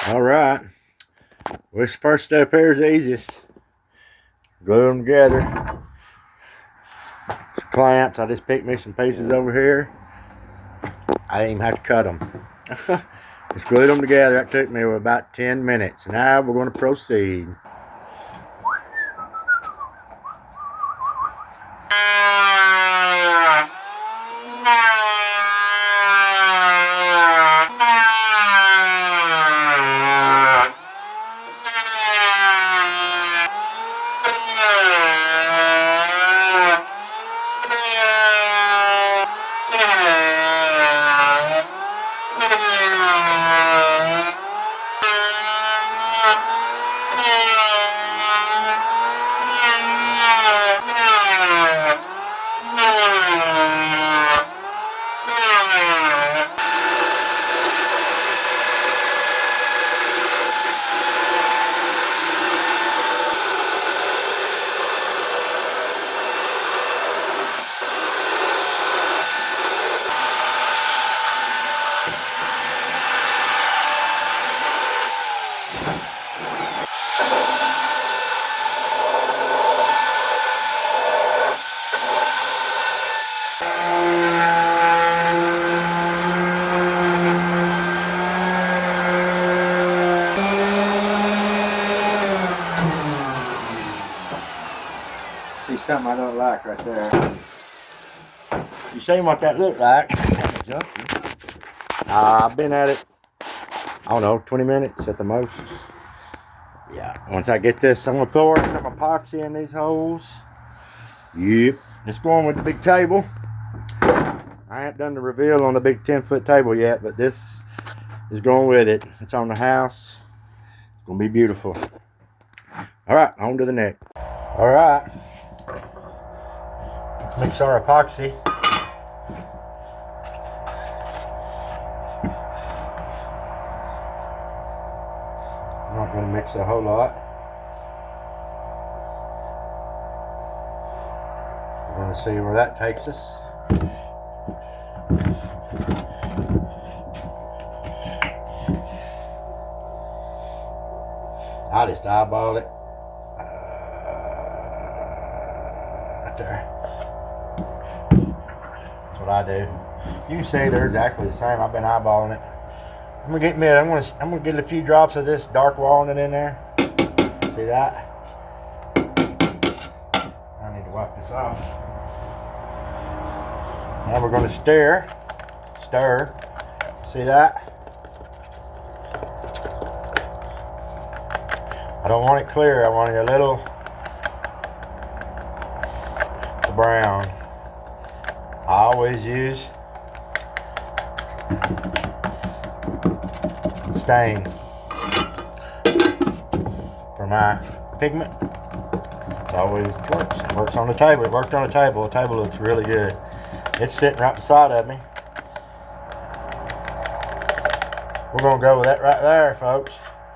All right. This first step here is the easiest. Glue them together. Some clamps. I just picked me some pieces over here. I didn't even have to cut them. Just glued them together. That took me about 10 minutes. Now we're going to proceed. See something I don't like right there. You seen what that looked like? I've been at it, I don't know, 20 minutes at the most. Yeah, once I get this, I'm gonna pour some epoxy in these holes. Yep, it's going with the big table. I haven't done the reveal on the big 10-foot table yet, but this is going with it. It's on the house. It's gonna be beautiful. All right, on to the next. All right, let's mix our epoxy. I'm not gonna mix a whole lot. We're gonna see where that takes us. I just eyeball it. Right there. That's what I do. You can see they're exactly the same. I've been eyeballing it. I'm gonna get a few drops of this dark walnut in there. See that? I need to wipe this off. Now we're gonna stir. See that? I don't want it clear. I want it a little brown. I always use stain for my pigment. It always works. It works on the table. It worked on the table. The table looks really good. It's sitting right beside of me. We're gonna go with that right there, folks.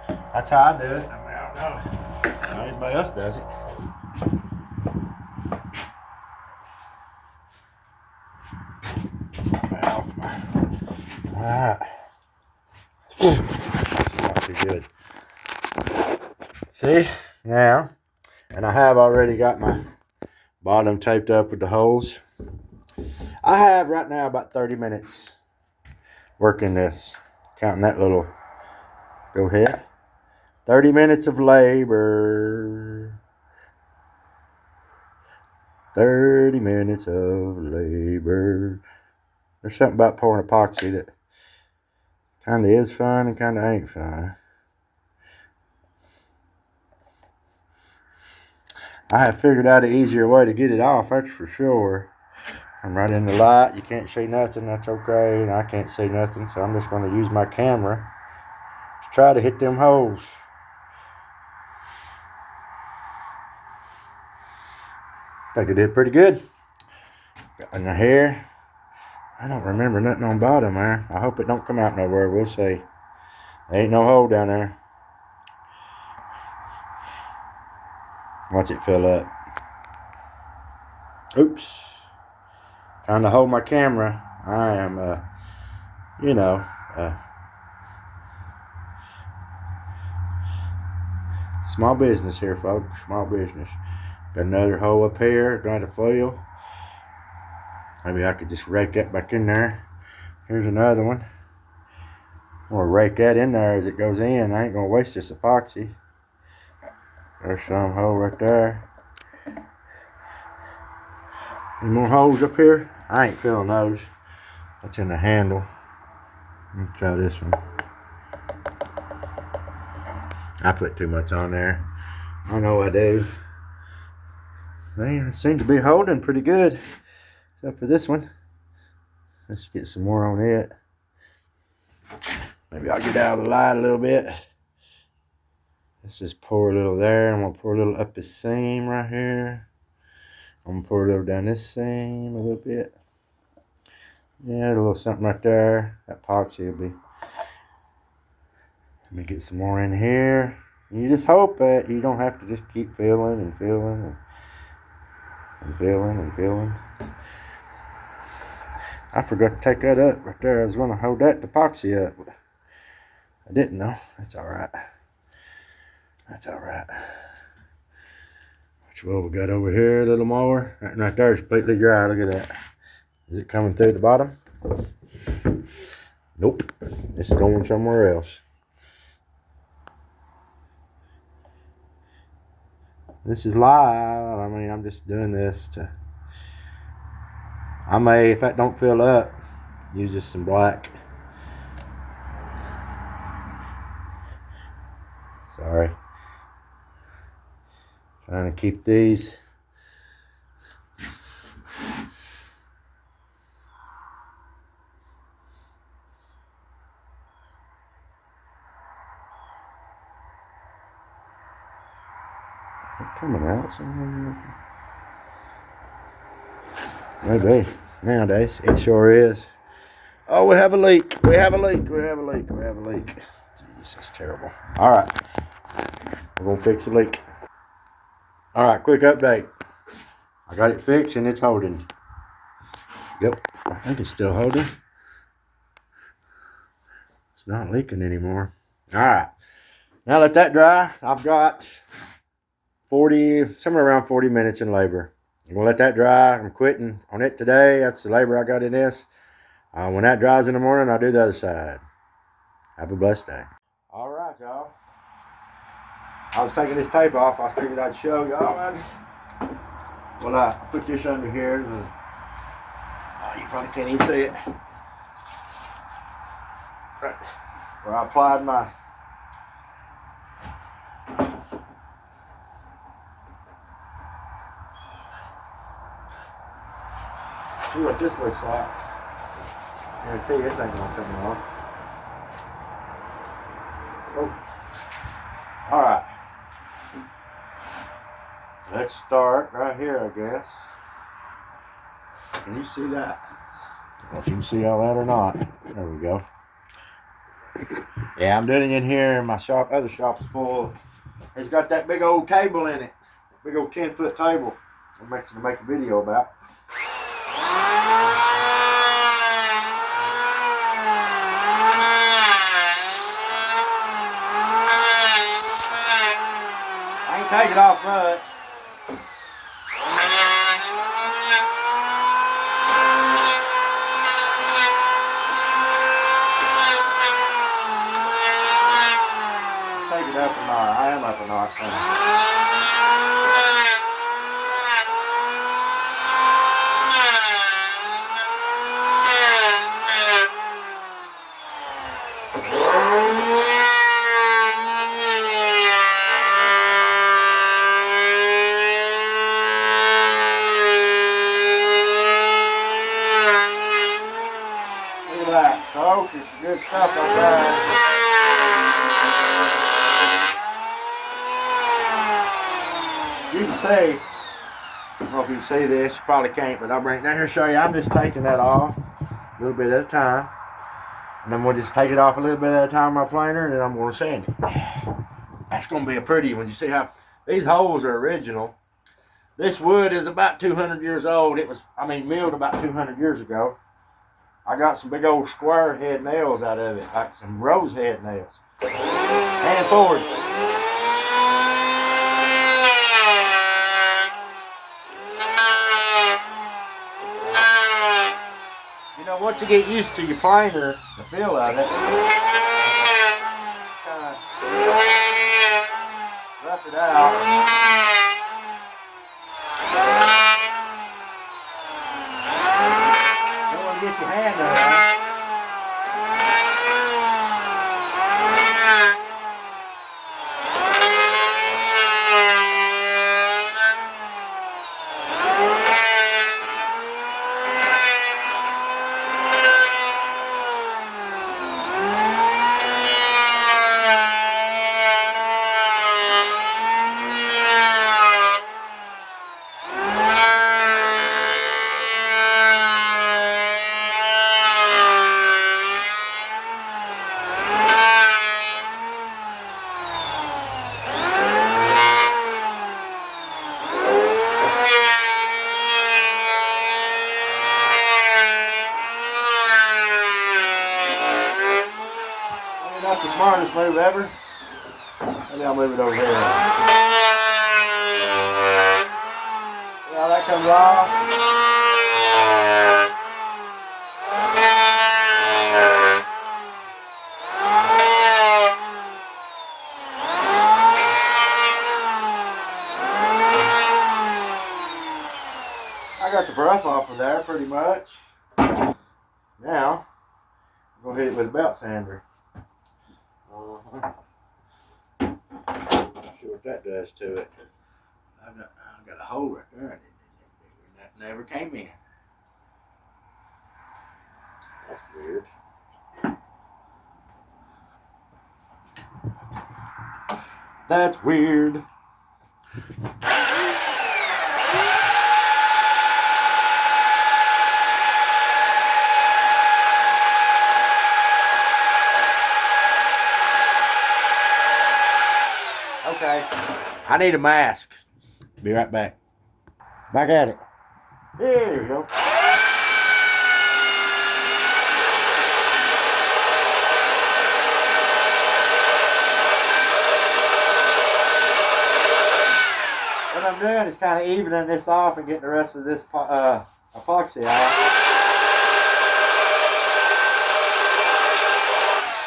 That's how I do it. I mean, I don't know how anybody else does it. Alright. Not too good. See? Now, and I have already got my bottom taped up with the holes. I have right now about 30 minutes working this. Counting that little, go ahead. 30 minutes of labor. 30 minutes of labor. There's something about pouring epoxy that kind of is fun and kind of ain't fun. I have figured out an easier way to get it off, that's for sure. I'm right in the light. You can't see nothing. That's okay. And I can't see nothing, so I'm just going to use my camera to try to hit them holes. I think I did pretty good. And the hair, I don't remember nothing on bottom there. I hope it don't come out nowhere. We'll see. There ain't no hole down there. Watch it fill up. Oops. Trying to hold my camera. I am, Small business here, folks. Small business. Got another hole up here. Got to fill. Maybe I could just rake that back in there. Here's another one. I'm gonna rake that in there as it goes in. I ain't gonna waste this epoxy. There's some hole right there. Any more holes up here? I ain't filling those. That's in the handle. Let me try this one. I put too much on there. I know I do. They seem to be holding pretty good. Except for this one. Let's get some more on it. Maybe I'll get out of the light a little bit. Let's just pour a little there. I'm going to pour a little up the seam right here. I'm going to pour a little down this seam a little bit. Yeah, a little something right there. That epoxy will be. Let me get some more in here. You just hope that you don't have to just keep filling and filling and filling and filling. I forgot to take that up right there. I was going to hold that epoxy up. I didn't know. That's all right. That's all right. Which what we got over here a little more. Right there is completely dry. Look at that. Is it coming through the bottom? Nope. It's going somewhere else. This is live. I mean, I'm just doing this to. I may, if that don't fill up, use just some black. Sorry. Trying to keep these. It's coming out somewhere. Maybe. Nowadays, it sure is. Oh, we have a leak. We have a leak. We have a leak. We have a leak. Jeez, that's terrible. All right. We're going to fix the leak. All right, quick update. I got it fixed and it's holding. Yep, I think it's still holding. It's not leaking anymore. All right. Now let that dry. I've got somewhere around 40 minutes in labor. I'm gonna let that dry. I'm quitting on it today. That's the labor I got in this. When that dries in the morning, I'll do the other side. Have a blessed day. All right, y'all. I was taking this tape off. I figured I'd show y'all. Well, I put this under here. Oh, you probably can't even see it. Right where I applied my. See what this looks like. I guarantee this ain't gonna come off. Oh. Alright. Let's start right here, I guess. Can you see that? I don't know if you can see all that or not. There we go. Yeah, I'm doing it in here. My shop, other shop's full. It's got that big old table in it. Big old 10-foot table. I'm making to make a video about. I ain't take it off much. Take it up a notch. I am up a notch. Look at that, folks. It's good stuff up there. You can see, I don't know if you can see this, you probably can't, but I'll bring it down here and show you. I'm just taking that off a little bit at a time. And then we'll just take it off a little bit at a time with my planer, and then I'm going to sand it. That's going to be a pretty one. You see how these holes are original. This wood is about 200 years old. It was, milled about 200 years ago. I got some big old square head nails out of it, like some rose head nails. Hand forward. once you get used to your planer, the feel of it, kind of rough it out. Don't want to get your hand on it. Not the smartest move ever. Maybe I'll move it over there. Yeah, that comes off. I got the brush off of there pretty much. Now, I'm going to hit it with a belt sander. Not sure what that does to it. I've got a hole right there. That never came in. That's weird. That's weird. Okay, I need a mask. Be right back. Back at it. There you go. What I'm doing is kind of evening this off and getting the rest of this epoxy out.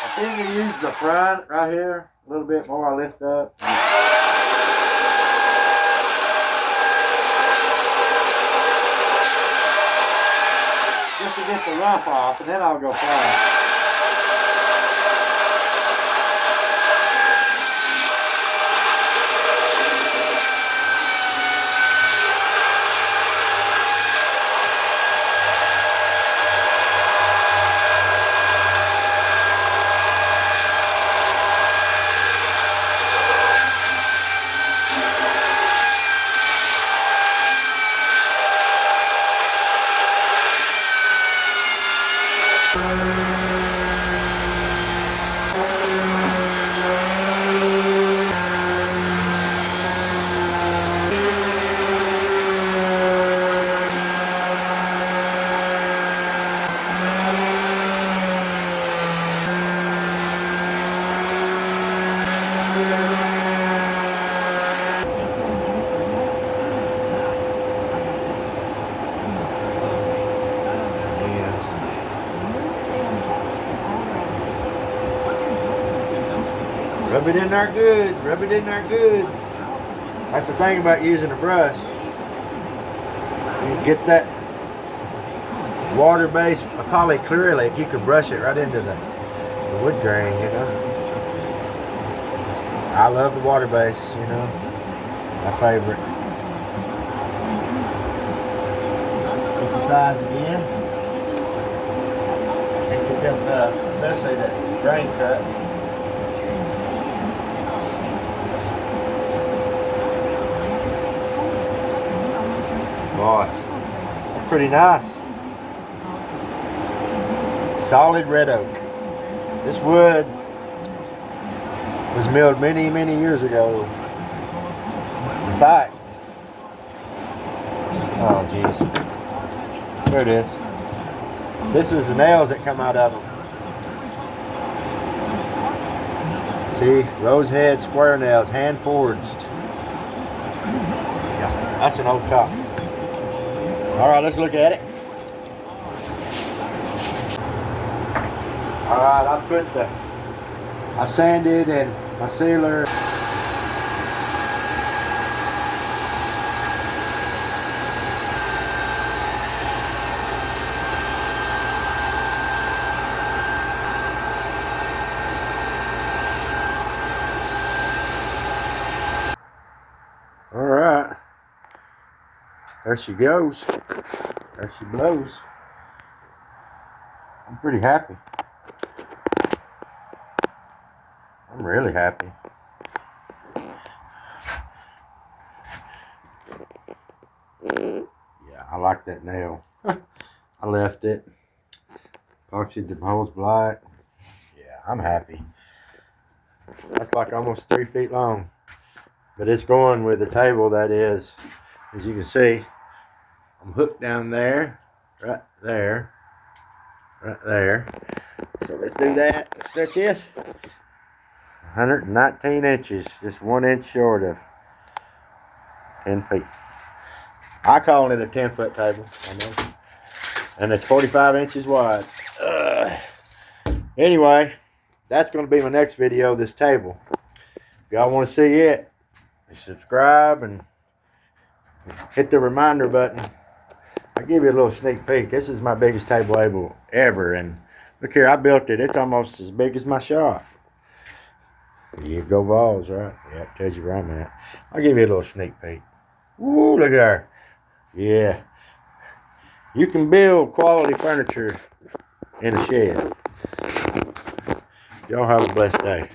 I tend to use the front right here a little bit more. I lift up. Just to get the rough off, and then I'll go flat. Rub it in there good. Rub it in there good. That's the thing about using a brush. You get that water-based polyacrylic, you can brush it right into the wood grain, you know. I love the water base, you know. My favorite. Hit the sides again. And get them, especially the grain cut. Boy, that's pretty nice. Solid red oak. This wood was milled many, many years ago. In fact, oh geez, there it is. This is the nails that come out of them. See, rose head square nails, hand forged. Yeah, that's an old top. All right, let's look at it. Alright, I sanded and my sealer. Alright, there she goes. There she blows. I'm pretty happy. I'm really happy. Yeah, I like that nail. I left it. Epoxied the holes black. Yeah, I'm happy. That's like almost 3 feet long. But it's going with the table that is. As you can see, I'm hooked down there, right there, right there. So let's do that. Let's stretch this. 119 inches, just 1 inch short of 10 feet. I call it a 10-foot table. And it's 45 inches wide. Anyway, that's going to be my next video, this table. If y'all want to see it, subscribe and hit the reminder button. I'll give you a little sneak peek. This is my biggest table ever. And look here, I built it. It's almost as big as my shop. You go Vols, right? Yeah, it tells you where I'm at. I'll give you a little sneak peek. Woo, look there. Yeah. You can build quality furniture in a shed. Y'all have a blessed day.